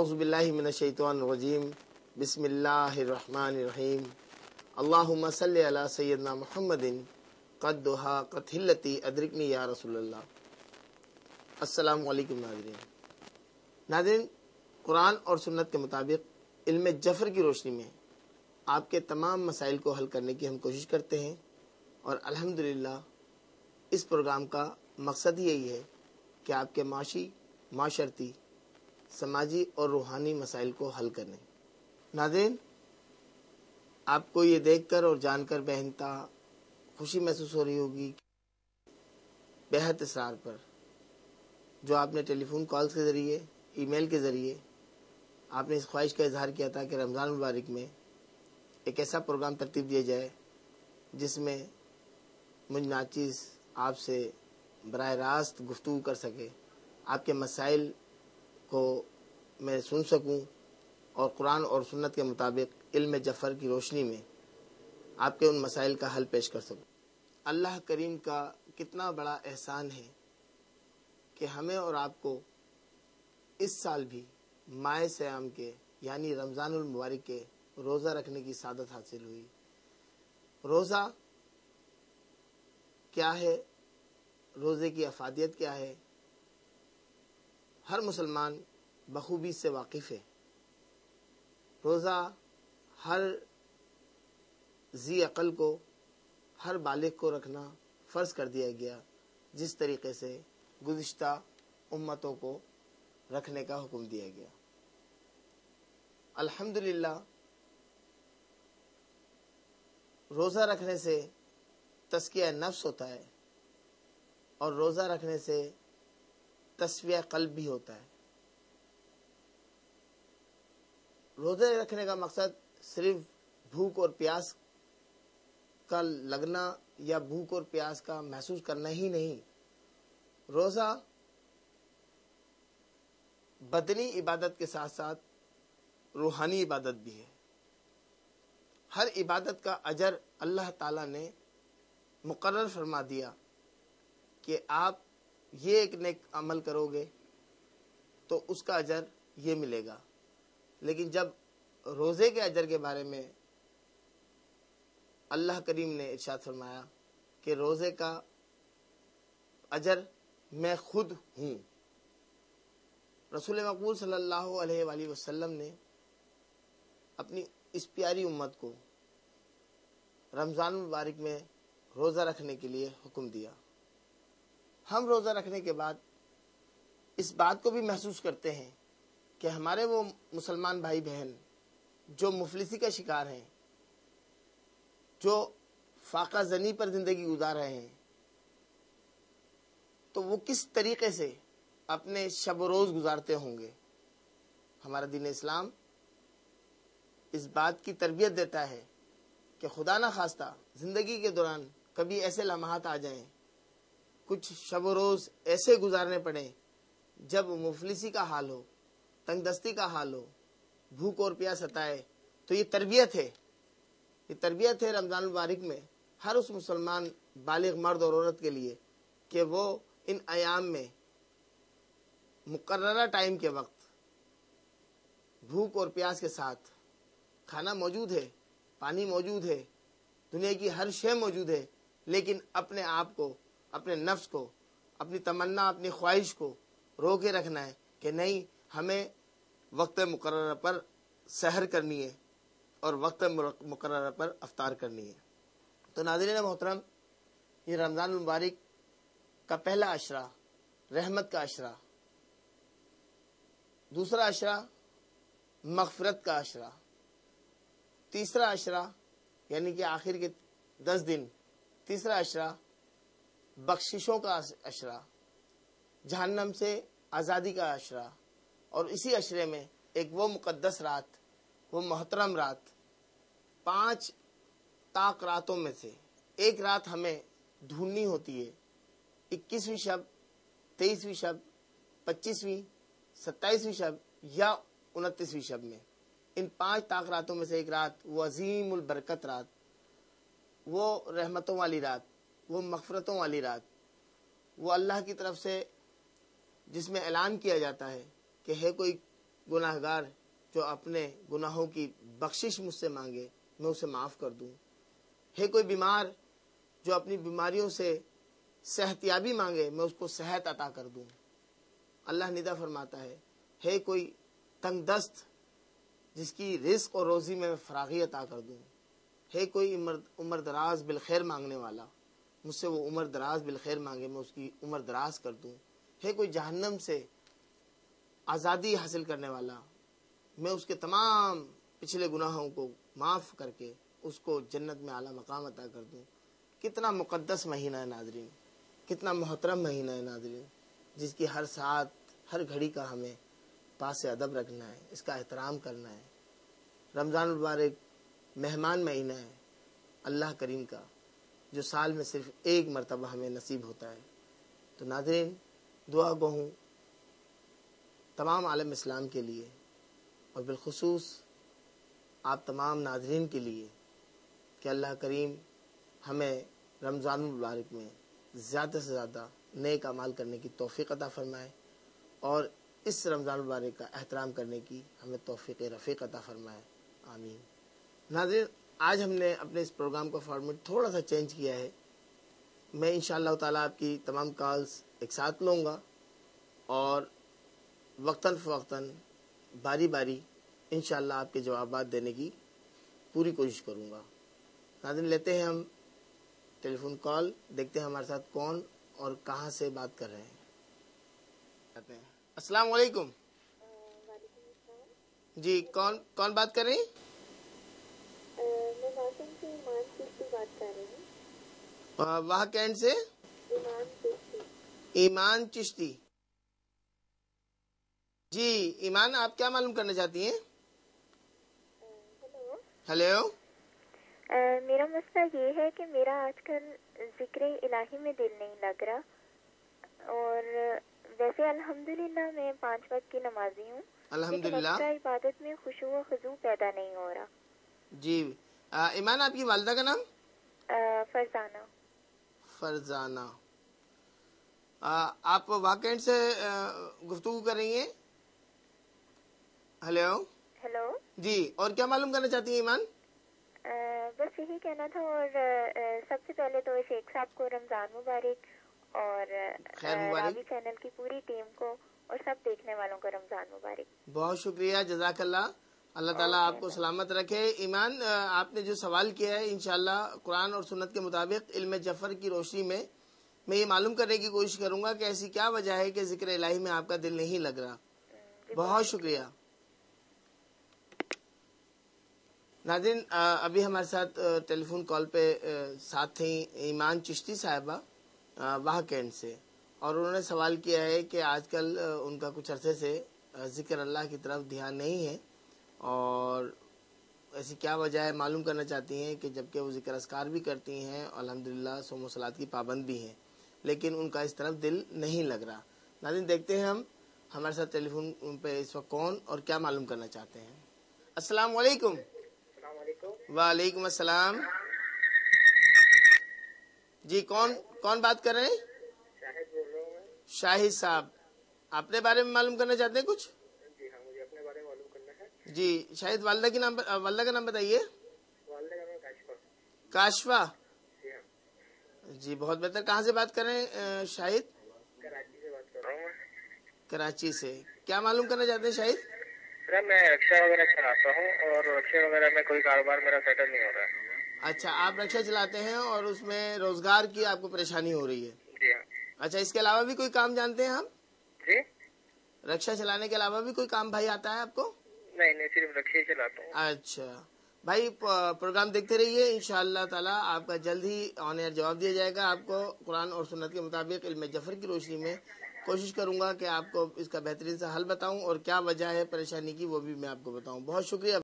اعوذ باللہ من الشیطان الرجیم بسم اللہ الرحمن الرحیم اللہم صلی علی سیدنا محمد قد دہا قد ہلتی ادرکنی یا رسول اللہ۔ السلام علیکم ناظرین، قرآن اور سنت کے مطابق علم جفر کی روشنی میں آپ کے تمام مسائل کو حل کرنے کی ہم کوشش کرتے ہیں، اور الحمدللہ اس پروگرام کا مقصد یہی ہے کہ آپ کے معاشی، معاشرتی، سماجی اور روحانی مسائل کو حل کرنے۔ ناظرین، آپ کو یہ دیکھ کر اور جان کر بے انتہا خوشی محسوس ہو رہی ہوگی بےحد اصرار پر جو آپ نے ٹیلی فون کالز کے ذریعے، ای میل کے ذریعے آپ نے اس خواہش کا اظہار کیا تھا کہ رمضان المبارک میں ایک ایسا پروگرام ترتیب دیا جائے جس میں مجھ ناچیز آپ سے براہ راست گفتگو کر سکے، آپ کے مسائل کو میں سن سکوں اور قرآن اور سنت کے مطابق علم جفر کی روشنی میں آپ کے ان مسائل کا حل پیش کر سکوں۔ اللہ کریم کا کتنا بڑا احسان ہے کہ ہمیں اور آپ کو اس سال بھی ماہ صیام کے یعنی رمضان المبارک کے روزہ رکھنے کی سعادت حاصل ہوئی۔ روزہ کیا ہے؟ روزے کی افادیت کیا ہے؟ ہر مسلمان بخوبی سے واقف ہے۔ روزہ ہر ذی عقل کو، ہر بالغ کو رکھنا فرض کر دیا گیا، جس طریقے سے گزشتہ امتوں کو رکھنے کا حکم دیا گیا۔ الحمدللہ روزہ رکھنے سے تزکیہ نفس ہوتا ہے، اور روزہ رکھنے سے تصفیہ قلب بھی ہوتا ہے۔ روزے رکھنے کا مقصد صرف بھوک اور پیاس کا لگنا یا بھوک اور پیاس کا محسوس کرنا ہی نہیں، روزہ بدنی عبادت کے ساتھ ساتھ روحانی عبادت بھی ہے۔ ہر عبادت کا اجر اللہ تعالیٰ نے مقرر فرما دیا کہ آپ یہ ایک نیک عمل کرو گے تو اس کا اجر یہ ملے گا، لیکن جب روزے کے اجر کے بارے میں اللہ کریم نے ارشاد فرمایا کہ روزے کا اجر میں خود ہوں، رسول مقبول صلی اللہ علیہ وآلہ وسلم نے اپنی اس پیاری امت کو رمضان المبارک میں روزہ رکھنے کے لیے حکم دیا۔ ہم روزہ رکھنے کے بعد اس بات کو بھی محسوس کرتے ہیں کہ ہمارے وہ مسلمان بھائی بہن جو مفلسی کا شکار ہیں، جو فاقہ زنی پر زندگی گزار رہے ہیں، تو وہ کس طریقے سے اپنے شب و روز گزارتے ہوں گے۔ ہمارا دین اسلام اس بات کی تربیت دیتا ہے کہ خدا نہ خواستہ زندگی کے دوران کبھی ایسے لمحات آ جائیں، کچھ شب و روز ایسے گزارنے پڑیں جب مفلسی کا حال ہو، تنگ دستی کا حال ہو، بھوک اور پیاس ستائے، تو یہ تربیت ہے، یہ تربیت ہے رمضان المبارک میں ہر اس مسلمان بالغ مرد اور عورت کے لیے کہ وہ ان ایام میں مقررہ ٹائم کے وقت بھوک اور پیاس کے ساتھ، کھانا موجود ہے، پانی موجود ہے، دنیا کی ہر شے موجود ہے، لیکن اپنے آپ کو، اپنے نفس کو، اپنی تمنا، اپنی خواہش کو رو کے رکھنا ہے کہ نہیں، ہمیں وقت مقررہ پر سحر کرنی ہے اور وقت مقررہ پر افطار کرنی ہے۔ تو ناظرین محترم، یہ رمضان المبارک کا پہلا عشرہ رحمت کا عشرہ، دوسرا عشرہ مغفرت کا عشرہ، تیسرا عشرہ یعنی کہ آخر کے 10 دن، تیسرا عشرہ بخششوں کا عشرہ، جہنم سے آزادی کا عشرہ، اور اسی عشرے میں ایک وہ مقدس رات، وہ محترم رات، 5 طاق راتوں میں سے ایک رات ہمیں ڈھونڈنی ہوتی ہے، 21ویں شب، 23ویں شب، 25ویں، 27ویں شب یا 29ویں شب میں، ان 5 طاق راتوں میں سے ایک رات، وہ عظیم البرکت رات، وہ رحمتوں والی رات، وہ مغفرتوں والی رات، وہ اللہ کی طرف سے جس میں اعلان کیا جاتا ہے کہ ہے کوئی گناہگار جو اپنے گناہوں کی بخشش مجھ سے مانگے میں اسے معاف کر دوں. ہے کوئی بیمار جو اپنی بیماریوں سے صحت یابی مانگے میں اس کو صحت عطا کر دوں. اللہ ندا فرماتا ہے کوئی تنگ دست جس کی رزق اور روزی میں فراغی عطا کر دوں. ہے کوئی عمر دراز بالخیر مانگنے والا مجھ سے وہ عمر دراز بالخیر مانگے میں اس کی عمر دراز کر دوں. ہے کوئی جہنم سے آزادی حاصل کرنے والا میں اس کے تمام پچھلے گناہوں کو معاف کر کے اس کو جنت میں اعلیٰ مقام عطا کر دوں. کتنا مقدس مہینہ ہے ناظرین، کتنا محترم مہینہ ہے ناظرین، جس کی ہر ساتھ ہر گھڑی کا ہمیں پاس ادب رکھنا ہے، اس کا احترام کرنا ہے. رمضان المبارک مہمان مہینہ ہے اللہ کریم کا جو سال میں صرف ایک مرتبہ ہمیں نصیب ہوتا ہے. تو ناظرین دعا گو ہوں تمام عالم اسلام کے لیے اور بالخصوص آپ تمام ناظرین کے لیے کہ اللہ کریم ہمیں رمضان المبارک میں زیادہ سے زیادہ نیک اعمال کرنے کی توفیق عطا فرمائے اور اس رمضان المبارک کا احترام کرنے کی ہمیں توفیق رفیق عطا فرمائے. آمین. ناظرین آج ہم نے اپنے اس پروگرام کا فارمیٹ تھوڑا سا چینج کیا ہے. میں انشاءاللہ تعالیٰ آپ کی تمام کالز ایک ساتھ لوں گا اور وقتاً فوقتاً باری باری انشاءاللہ آپ کے جوابات دینے کی پوری کوشش کروں گا. ناظرین لیتے ہیں ہم ٹیلی فون کال، دیکھتے ہیں ہمارے ساتھ کون اور کہاں سے بات کر رہے ہیں. السلام علیکم. وعلیکم السلام. جی کون بات کر رہے ہیں؟ میں واشنگ سے ایمان چشتی بات کر رہی ہوں. وہاں کینٹ سے ایمان چشتی. ایمان چشتی. جی ایمان آپ کیا معلوم کرنا چاہتی ہیں؟ ہیلو. میرا مسئلہ یہ ہے کہ میرا آج کل ذکر الہی میں دل نہیں لگ رہا، اور ویسے الحمدللہ میں 5 وقت کی نمازی ہوں، الحمدللہ. لیکن اکثر عبادت میں خشوع و خضوع پیدا نہیں ہو رہا. جی ایمان آپ کی والدہ کا نام؟ فرزانہ. فرزانہ. آپ واقع سے گفتگو کر رہی ہیں؟ ہیلو. جی اور کیا معلوم کرنا چاہتی ہیں ایمان؟ بس یہی کہنا تھا، اور سب سے پہلے تو شیخ صاحب کو رمضان مبارک، اور خیر مبارک. راوی چینل کی پوری ٹیم کو اور سب دیکھنے والوں کو رمضان مبارک. بہت شکریہ، جزاک اللہ. اللہ تعالیٰ آپ کو سلامت رکھے. ایمان آپ نے جو سوال کیا ہے انشاءاللہ قرآن اور سنت کے مطابق علم جعفر کی روشنی میں یہ معلوم کرنے کی کوشش کروں گا کہ ایسی کیا وجہ ہے کہ ذکر الہی میں آپ کا دل نہیں لگ رہا. بہت شکریہ. ناظرین ابھی ہمارے ساتھ ٹیلی فون کال پہ ساتھ تھیں ایمان چشتی صاحبہ واہ کینٹ سے، اور انہوں نے سوال کیا ہے کہ آج کل ان کا کچھ عرصے سے ذکر اللہ کی طرف دھیان نہیں ہے، اور ایسی کیا وجہ ہے معلوم کرنا چاہتی ہیں کہ جبکہ وہ ذکر اذکار بھی کرتی ہیں الحمدللہ صوم و صلات کی پابند بھی ہیں، لیکن ان کا اس طرف دل نہیں لگ رہا. ناظرین دیکھتے ہیں ہم ہمارے ساتھ ٹیلی فون پہ اس وقت کون اور کیا معلوم کرنا چاہتے ہیں. السلام علیکم. وعلیکم السلام. جی کون بات کر رہے ہیں؟ شاہد بول رہا ہوں میں. شاہد صاحب اپنے بارے میں معلوم کرنا چاہتے ہیں کچھ؟ جی ہاں، مجھے اپنے بارے میں معلوم کرنا ہے. جی شاہد والدہ کا نام بتائیے. والدہ کا نام کاشفہ. کاشفہ. جی ہاں. جی بہت بہتر. کہاں سے بات کر رہے ہیں شاہد؟ کراچی سے بات کر رہا ہوں میں. کراچی سے. کیا معلوم کرنا چاہتے ہیں شاہد؟ سر میں رکشا وغیرہ چلاتا ہوں، اور رکشے وغیرہ میں کوئی کاروبار میرا سیٹل نہیں ہو رہا ہے. اچھا آپ رکشا چلاتے ہیں اور اس میں روزگار کی آپ کو پریشانی ہو رہی ہے. جی ہاں. اچھا اس کے علاوہ بھی کوئی کام جانتے ہیں آپ؟ جی رکشا چلانے کے علاوہ بھی کوئی کام بھائی آتا ہے آپ کو؟ نہیں صرف رکشے ہی چلاتا ہوں. اچھا بھائی پروگرام دیکھتے رہیے، انشاءاللہ تعالی آپ کا جلد ہی آن ایئر جواب دیا جائے گا. آپ کو قرآن اور سنت کے مطابق علم جعفر کی روشنی میں کوشش کروں گا کہ آپ کو اس کا بہترین سا حل بتاؤں، اور کیا وجہ ہے پریشانی کی وہ بھی میں آپ کو بتاؤں. بہت شکریہ.